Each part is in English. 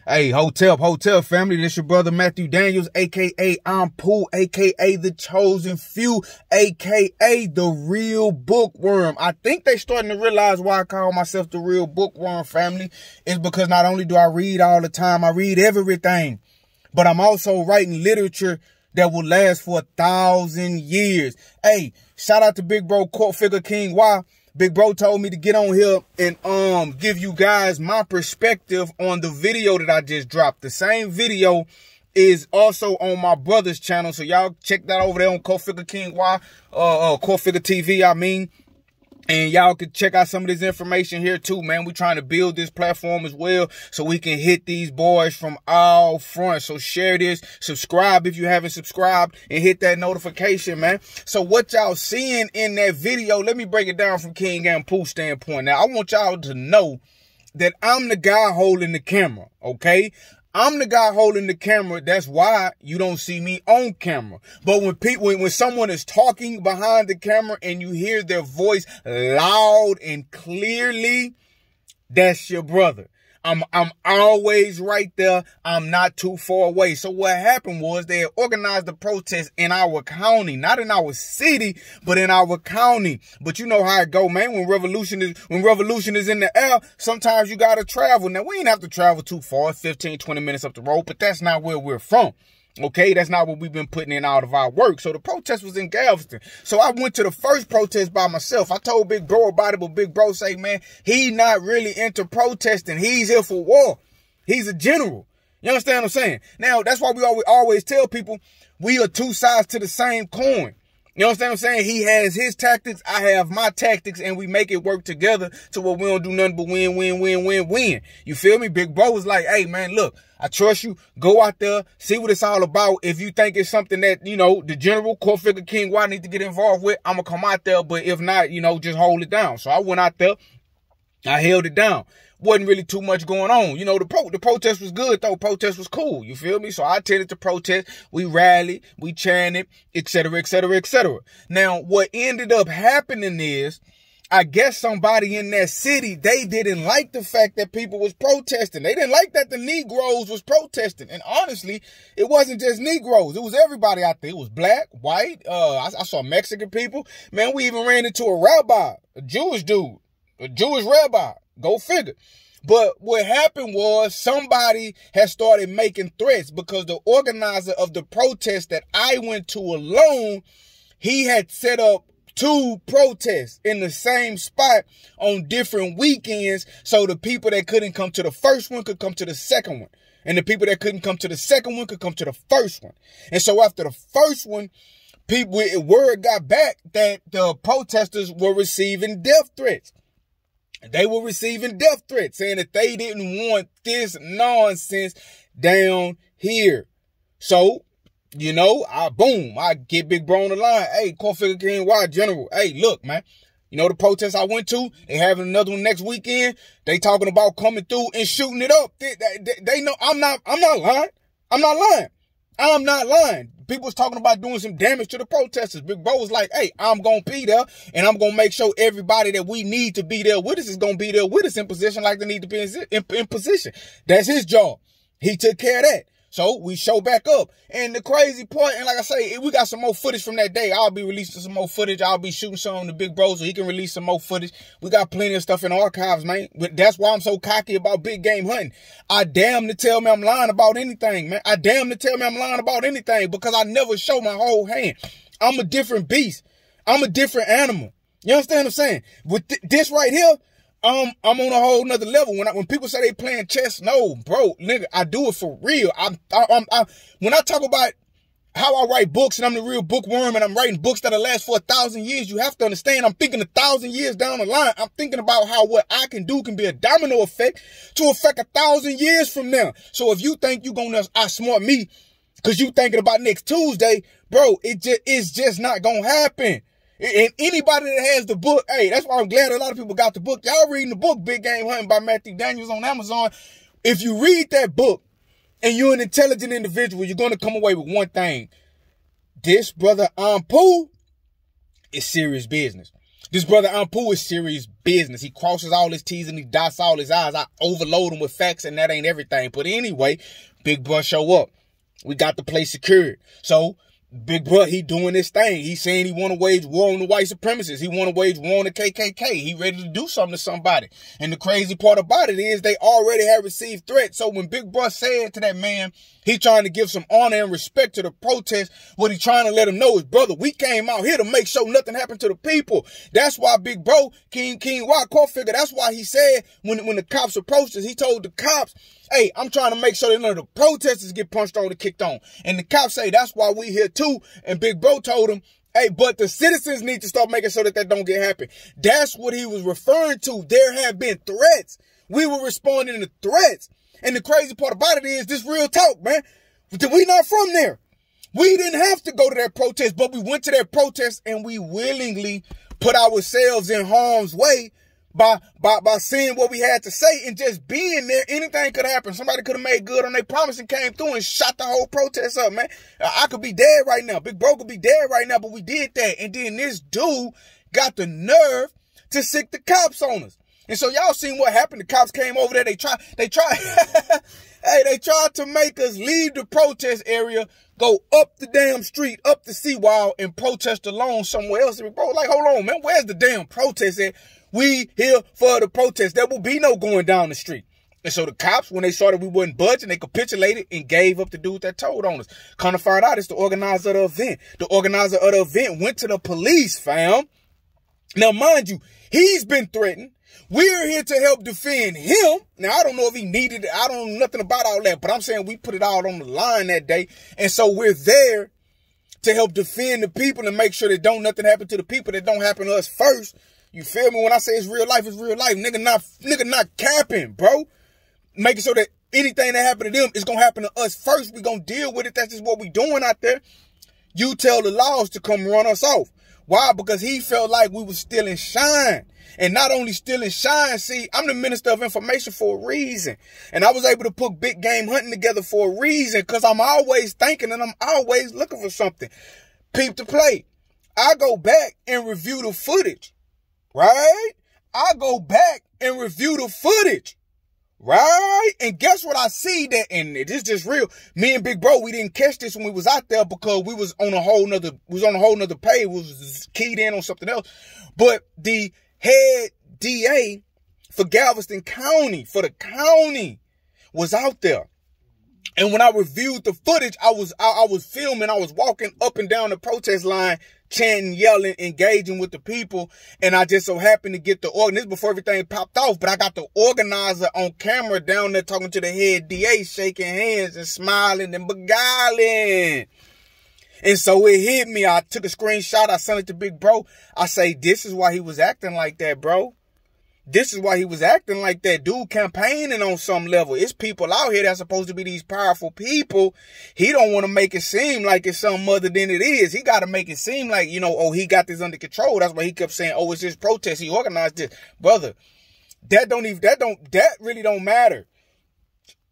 Hey, hotel family, this your brother Matthew Daniels, a.k.a. Anpu, a.k.a. The Chosen Few, a.k.a. The Real Bookworm. I think they starting to realize why I call myself The Real Bookworm, family. It's because not only do I read all the time, I read everything, but I'm also writing literature that will last for 1,000 years. Hey, shout out to big bro Cultfigga King Y. Big bro told me to get on here and give you guys my perspective on the video that I just dropped. The same video is also on my brother's channel, so y'all check that over there on Cultfigga King Y, Cultfigga TV, I mean. And y'all can check out some of this information here too, man. We're trying to build this platform as well so we can hit these boys from all fronts. So share this, subscribe if you haven't subscribed, and hit that notification, man. So what y'all seeing in that video, let me break it down from King Anpu's standpoint. Now, I want y'all to know that I'm the guy holding the camera, okay? I'm the guy holding the camera. That's why you don't see me on camera. But when someone is talking behind the camera and you hear their voice loud and clearly, that's your brother. I'm always right there. I'm not too far away. So what happened was they had organized the protest in our county, not in our city, but in our county. But you know how it go, man. When revolution is in the air, sometimes you got to travel. Now, we ain't have to travel too far, 15, 20 minutes up the road, but that's not where we're from. Okay, that's not what we've been putting in out of our work. So the protest was in Galveston. So I went to the first protest by myself. I told Big Bro about it, but Big Bro say, man, he not really into protesting. He's here for war. He's a general. You understand what I'm saying? Now, that's why we always tell people we are two sides to the same coin. You understand what I'm saying? He has his tactics, I have my tactics, and we make it work together to where we don't do nothing but win, win, win, win, win. You feel me? Big Bro was like, hey, man, look, I trust you. Go out there, see what it's all about. If you think it's something that, you know, the general Cultfigga King Y need to get involved with, I'm going to come out there. But if not, you know, just hold it down. So I went out there. I held it down. Wasn't really too much going on. You know, the protest was good, though. Protest was cool. You feel me? So I attended the protest. We rallied. We chanted, et cetera, et cetera, et cetera. Now, what ended up happening is, I guess somebody in that city, they didn't like the fact that people was protesting. They didn't like that the Negroes was protesting. And honestly, it wasn't just Negroes. It was everybody out there. It was black, white. I saw Mexican people. Man, we even ran into a rabbi, a Jewish dude, a Jewish rabbi. Go figure. But what happened was somebody had started making threats because the organizer of the protest that I went to alone, he had set up 2 protests in the same spot on different weekends. So the people that couldn't come to the first one could come to the second one. And the people that couldn't come to the second one could come to the first one. And so after the first one, word got back that the protesters were receiving death threats. They were receiving death threats saying that they didn't want this nonsense down here. So, you know, I get Big Bro on the line. Hey, Cultfigga King Y General. Hey, look, man. You know the protest I went to? They having another one next weekend. They talking about coming through and shooting it up. They know I'm not lying. I'm not lying. I'm not lying. People was talking about doing some damage to the protesters. Big Bro was like, hey, I'm going to be there, and I'm going to make sure everybody that we need to be there with us is going to be there with us in position like they need to be in position. That's his job. He took care of that. So we show back up. And the crazy part, and like I say, we got some more footage from that day. I'll be releasing some more footage. I'll be shooting some on the Big Bro so he can release some more footage. We got plenty of stuff in the archives, man. But that's why I'm so cocky about big game hunting. I damn to tell me I'm lying about anything, man. I damn to tell me I'm lying about anything because I never show my whole hand. I'm a different beast. I'm a different animal. You understand what I'm saying? With this right here, I'm on a whole nother level. When people say they playing chess, no, bro, nigga, I do it for real. When I talk about how I write books and I'm the real bookworm and I'm writing books that'll last for 1,000 years, you have to understand I'm thinking 1,000 years down the line. I'm thinking about how what I can do can be a domino effect to affect 1,000 years from now. So if you think you're gonna outsmart me because you thinking about next Tuesday, bro, it's just not gonna happen. And anybody that has the book, hey, that's why I'm glad a lot of people got the book. Y'all reading the book, Big Game Hunting by Matthew Daniels on Amazon. If you read that book and you're an intelligent individual, you're going to come away with one thing. This brother Anpu is serious business. This brother Anpu is serious business. He crosses all his T's and he dots all his I's. I overload him with facts, and that ain't everything. But anyway, big bro show up. We got the place secured. So big bro, he doing this thing. He saying he want to wage war on the white supremacists. He want to wage war on the KKK. He ready to do something to somebody. And the crazy part about it is they already have received threats. So when big bro said to that man, he trying to give some honor and respect to the protest, what he trying to let him know is, brother, we came out here to make sure nothing happened to the people. That's why big bro, King White Cointelpro, that's why he said when the cops approached us, he told the cops, hey, I'm trying to make sure that none of the protesters get punched on and kicked on. And the cops say, that's why we here too. And big bro told him, hey, but the citizens need to start making sure that don't get happen. That's what he was referring to. There have been threats. We were responding to threats. And the crazy part about it is this real talk, man. We not from there. We didn't have to go to that protest, but we went to that protest and we willingly put ourselves in harm's way by saying what we had to say and just being there. Anything could happen. Somebody could have made good on their promise and came through and shot the whole protest up, man. I could be dead right now. Big bro could be dead right now, but we did that. And then this dude got the nerve to sick the cops on us. And so y'all seen what happened. The cops came over there. They tried, hey, they tried to make us leave the protest area, go up the damn street, up the seawall, and protest alone somewhere else. And bro, like, hold on, man, where's the damn protest at? We here for the protest. There will be no going down the street. And so the cops, when they saw that we wouldn't budge, and they capitulated and gave up the dude that told on us. Kind of fired out, it's the organizer of the event. The organizer of the event went to the police, fam. Now, mind you, he's been threatened. We're here to help defend him. Now, I don't know if he needed it. I don't know nothing about all that, but I'm saying we put it all on the line that day. And so we're there to help defend the people and make sure that nothing happen to the people, that don't happen to us first. You feel me? When I say it's real life, it's real life. Nigga not capping, bro. Making sure that anything that happened to them is going to happen to us first. We're going to deal with it. That's just what we doing out there. You tell the laws to come run us off. Why? Because he felt like we was stealing shine. And not only stealing shine, see, I'm the Minister of Information for a reason. And I was able to put big game hunting together for a reason, because I'm always thinking and I'm always looking for something. Peep the play. I go back and review the footage, right? I go back and review the footage, right? And guess what I see that, and it is just real. Me and Big Bro, we didn't catch this when we was out there because we was on a whole nother page. We was keyed in on something else. But the head DA for Galveston County, for the county, was out there. And when I reviewed the footage, I was filming, I was walking up and down the protest line, chanting, yelling, engaging with the people. And I just so happened to get the organizer, before everything popped off, but I got the organizer on camera down there talking to the head DA, shaking hands and smiling and beguiling. And so it hit me. I took a screenshot. I sent it to Big Bro. I say, this is why he was acting like that, bro. This is why he was acting like that. Dude campaigning on some level. It's people out here that's supposed to be these powerful people. He don't want to make it seem like it's something other than it is. He got to make it seem like, you know, oh, he got this under control. That's why he kept saying, oh, it's his protest. He organized this. Brother, that really don't matter.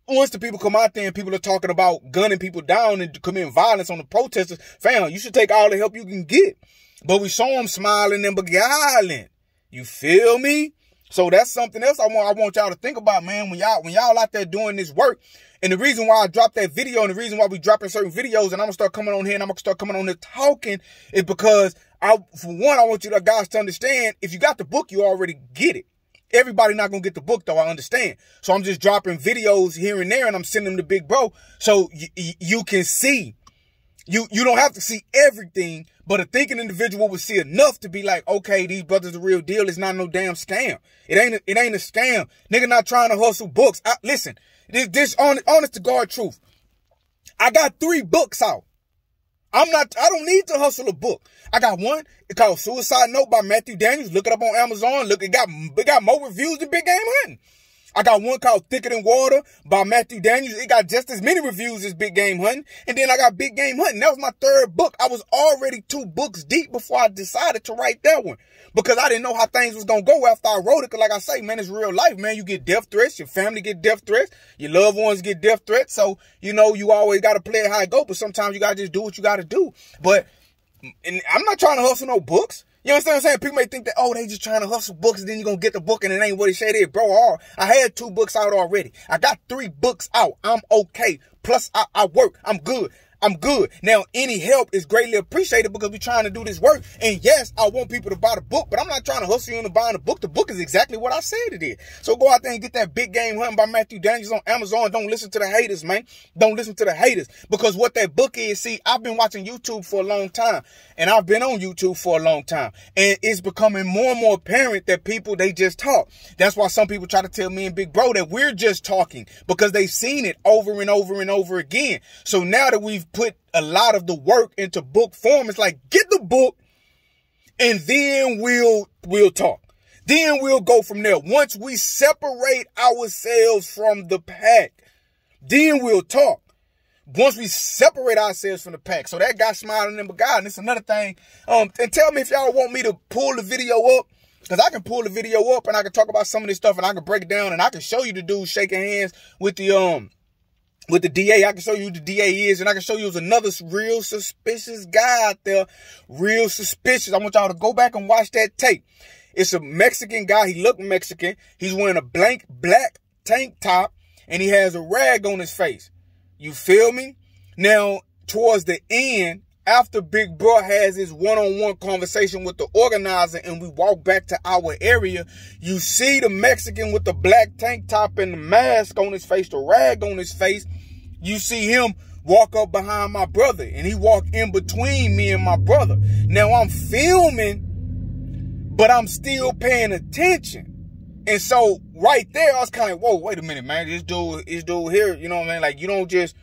Once the people come out there and people are talking about gunning people down and committing violence on the protesters, fam, you should take all the help you can get. But we saw them smiling and beguiling. You feel me? So that's something else I want y'all to think about, man, when y'all out there doing this work. And the reason why I dropped that video and the reason why we dropping certain videos and I'm gonna start coming on here and I'm gonna start coming on here talking is because for one, I want you guys to understand, if you got the book, you already get it. Everybody not gonna get the book though, I understand. So I'm just dropping videos here and there and I'm sending them to Big Bro so you can see. You don't have to see everything, but a thinking individual would see enough to be like, okay, these brothers the real deal. It's not no damn scam. It ain't a scam. Nigga not trying to hustle books. Listen, this honest to God truth. I got 3 books out. I don't need to hustle a book. I got one. It's called Suicide Note by Matthew Daniels. Look it up on Amazon. Look, it got more reviews than Big Game Hunting. I got one called Thicker Than Water by Matthew Daniels. It got just as many reviews as Big Game Hunting. And then I got Big Game Hunting. That was my 3rd book. I was already 2 books deep before I decided to write that one. Because I didn't know how things was going to go after I wrote it. Because like I say, man, it's real life, man. You get death threats. Your family get death threats. Your loved ones get death threats. So, you know, you always got to play it how it go. But sometimes you got to just do what you got to do. But I'm not trying to hustle no books. You understand what I'm saying? People may think that, oh, they just trying to hustle books and then you're going to get the book and it ain't what it said it. Bro, I had 2 books out already. I got 3 books out. I'm okay. Plus, I work. I'm good. I'm good. Now, any help is greatly appreciated because we're trying to do this work. And yes, I want people to buy the book, but I'm not trying to hustle you into buying the book. The book is exactly what I said it is. So go out there and get that Big Game Hunting by Matthew Daniels on Amazon. Don't listen to the haters, man. Don't listen to the haters. Because what that book is, see, I've been watching YouTube for a long time. And I've been on YouTube for a long time. And it's becoming more and more apparent that people, they just talk. That's why some people try to tell me and Big Bro that we're just talking because they've seen it over and over and over again. So now that we've put a lot of the work into book form, it's like, get the book and then we'll talk. Then we'll go from there. Once we separate ourselves from the pack, then we'll talk. Once we separate ourselves from the pack. So that guy smiling in God. And it's another thing. And tell me if y'all want me to pull the video up. Because I can pull the video up and I can talk about some of this stuff and I can break it down and I can show you the dude shaking hands with the DA. I can show you who the DA is, and I can show you there's another real suspicious guy out there. Real suspicious. I want y'all to go back and watch that tape. It's a Mexican guy. He looked Mexican. He's wearing a black tank top, and he has a rag on his face. You feel me? Now, towards the end, after Big Bro has his one-on-one conversation with the organizer and we walk back to our area, you see the Mexican with the black tank top and the mask on his face, the rag on his face. You see him walk up behind my brother and he walked in between me and my brother. Now I'm filming, but I'm still paying attention. And so right there, I was kind of like, whoa, wait a minute, man. This dude here, you know what I mean? Like, you don't just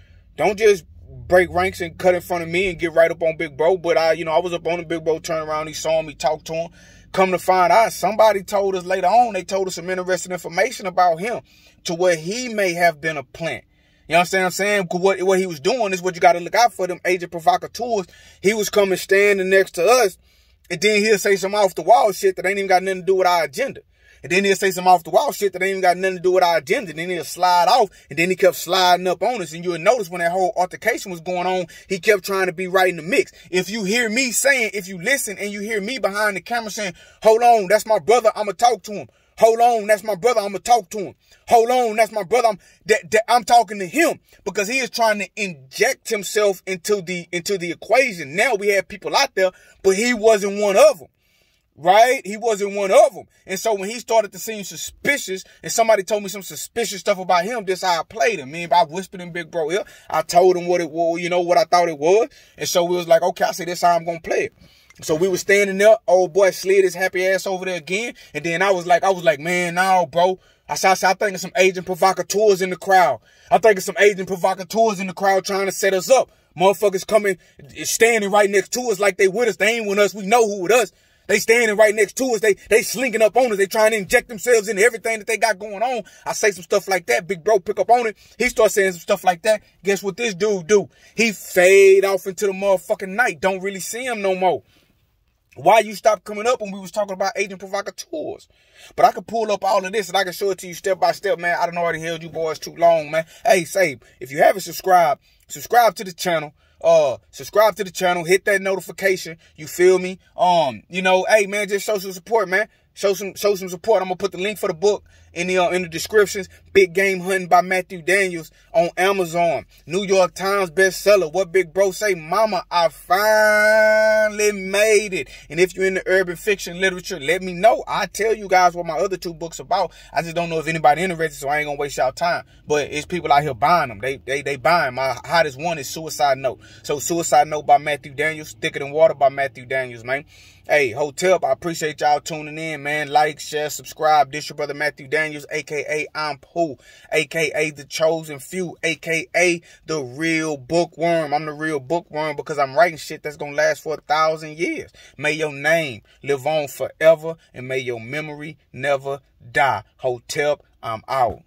break ranks and cut in front of me and get right up on Big Bro. But I was up on the Big Bro, turned around, he saw me, talked to him. Come to find out, somebody told us later on, they told us some interesting information about him to where he may have been a plant. You understand what I'm saying? Because what he was doing is what you got to look out for, them agent provocateurs. He was coming standing next to us, and then he'll say some off the wall shit that ain't even got nothing to do with our agenda. And then he'll say some off the wall shit that ain't even got nothing to do with our agenda. Then he'll slide off. And then he kept sliding up on us. And you'll notice when that whole altercation was going on, he kept trying to be right in the mix. If you hear me saying, if you listen and you hear me behind the camera saying, hold on, that's my brother, I'm going to talk to him. Hold on, that's my brother, I'm going to talk to him. Hold on, that's my brother, I'm talking to him. Because he is trying to inject himself into the equation. Now we have people out there, but he wasn't one of them. Right? He wasn't one of them. And so when he started to seem suspicious and somebody told me some suspicious stuff about him, this how I played him. I whispered in Big Bro ear. I told him what it was, what I thought it was. And so we was like, okay, I say this how I'm going to play it. So we were standing there. Old boy slid his happy ass over there again. And then I was like, man, no, bro. I think of some agent provocateurs in the crowd. I think of some agent provocateurs in the crowd trying to set us up. Motherfuckers coming, standing right next to us like they with us. They ain't with us. We know who with us. They standing right next to us. They slinking up on us. They trying to inject themselves into everything that they got going on. I say some stuff like that. Big Bro pick up on it. He starts saying some stuff like that. Guess what this dude do? He fade off into the motherfucking night. Don't really see him no more. Why you stopped coming up when we was talking about agent provocateurs? But I could pull up all of this and I can show it to you step by step, man. I don't already held you boys too long, man. Hey, say, if you haven't subscribed, subscribe to the channel. Subscribe to the channel, hit that notification. You feel me? Hey man, just show some support, man. Show some support. I'm gonna put the link for the book in the descriptions. Big Game Hunting by Matthew Daniels on Amazon. New York Times bestseller. What Big Bro say? Mama, I finally made it. And if you're in the urban fiction literature, let me know. I tell you guys what my other 2 books about. I just don't know if anybody interested, so I ain't gonna waste y'all time. But it's people out here buying them. They buying. My hottest one is Suicide Note. So Suicide Note by Matthew Daniels. Thicker Than Water by Matthew Daniels, man. Hey, Hotel, I appreciate y'all tuning in, man. Like, share, subscribe. This your brother Matthew Daniels, a.k.a. Anpu, a.k.a. The Chosen Few, a.k.a. The Real Bookworm. I'm the Real Bookworm because I'm writing shit that's going to last for 1,000 years. May your name live on forever and may your memory never die. Hotel, I'm out.